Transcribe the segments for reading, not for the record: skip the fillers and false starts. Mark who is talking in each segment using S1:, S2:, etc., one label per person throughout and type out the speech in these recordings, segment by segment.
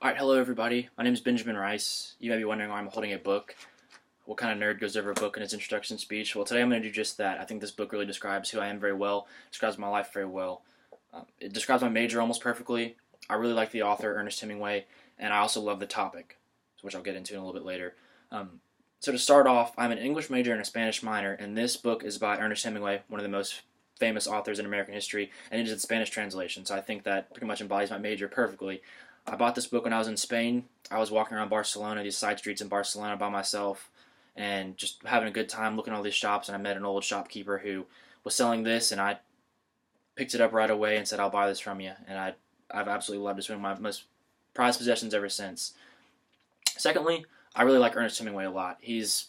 S1: Alright, hello everybody. My name is Benjamin Rice. You may be wondering why I'm holding a book. What kind of nerd goes over a book in his introduction speech? Well, today I'm going to do just that. I think this book really describes who I am very well, describes my life very well. It describes my major almost perfectly. I really like the author, Ernest Hemingway, and I also love the topic, which I'll get into in a little bit later. So to start off, I'm an English major and a Spanish minor, and this book is by Ernest Hemingway, one of the most famous authors in American history, and it is in Spanish translation, so I think that pretty much embodies my major perfectly. I bought this book when I was in Spain. I was walking around Barcelona, these side streets in Barcelona by myself, and just having a good time looking at all these shops, and I met an old shopkeeper who was selling this, and I picked it up right away and said, I'll buy this from you, and I've absolutely loved it. It's one of my most prized possessions ever since. Secondly, I really like Ernest Hemingway a lot. He was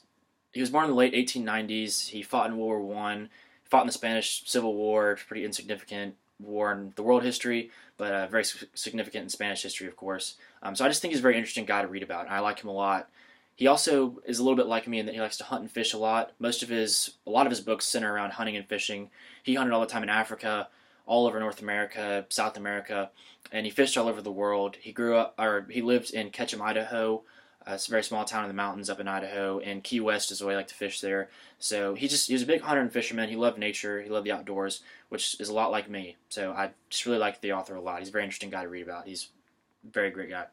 S1: born in the late 1890s. He fought in World War I, fought in the Spanish Civil War, pretty insignificant war in the world history, but very significant in Spanish history, of course. So I just think he's a very interesting guy to read about, and I like him a lot. He also is a little bit like me in that he likes to hunt and fish a lot. A lot of his books center around hunting and fishing. He hunted all the time in Africa, all over North America, South America, and he fished all over the world. He lived in Ketchum, Idaho. It's a very small town in the mountains up in Idaho, and Key West is the way I like to fish there. So he was a big hunter and fisherman. He loved nature. He loved the outdoors, which is a lot like me. So I just really like the author a lot. He's a very interesting guy to read about. He's a very great guy.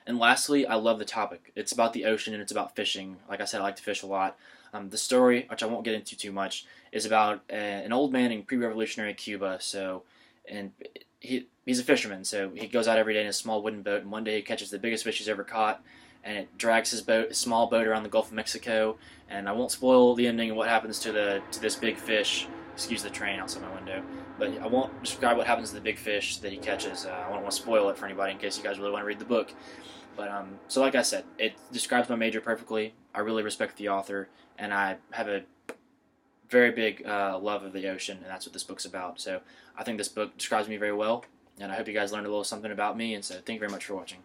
S1: And lastly, I love the topic. It's about the ocean and it's about fishing. Like I said, I like to fish a lot. The story, which I won't get into too much, is about an old man in pre-revolutionary Cuba. And he's a fisherman, so he goes out every day in a small wooden boat, and one day he catches the biggest fish he's ever caught, and it drags his small boat around the Gulf of Mexico. And I won't spoil the ending and what happens to this big fish. Excuse the train outside my window, but I won't describe what happens to the big fish that he catches. I don't want to spoil it for anybody in case you guys really want to read the book. But so like I said, it describes my major perfectly. I really respect the author, and I have a very big love of the ocean, and that's what this book's about. So I think this book describes me very well, and I hope you guys learned a little something about me, and so thank you very much for watching.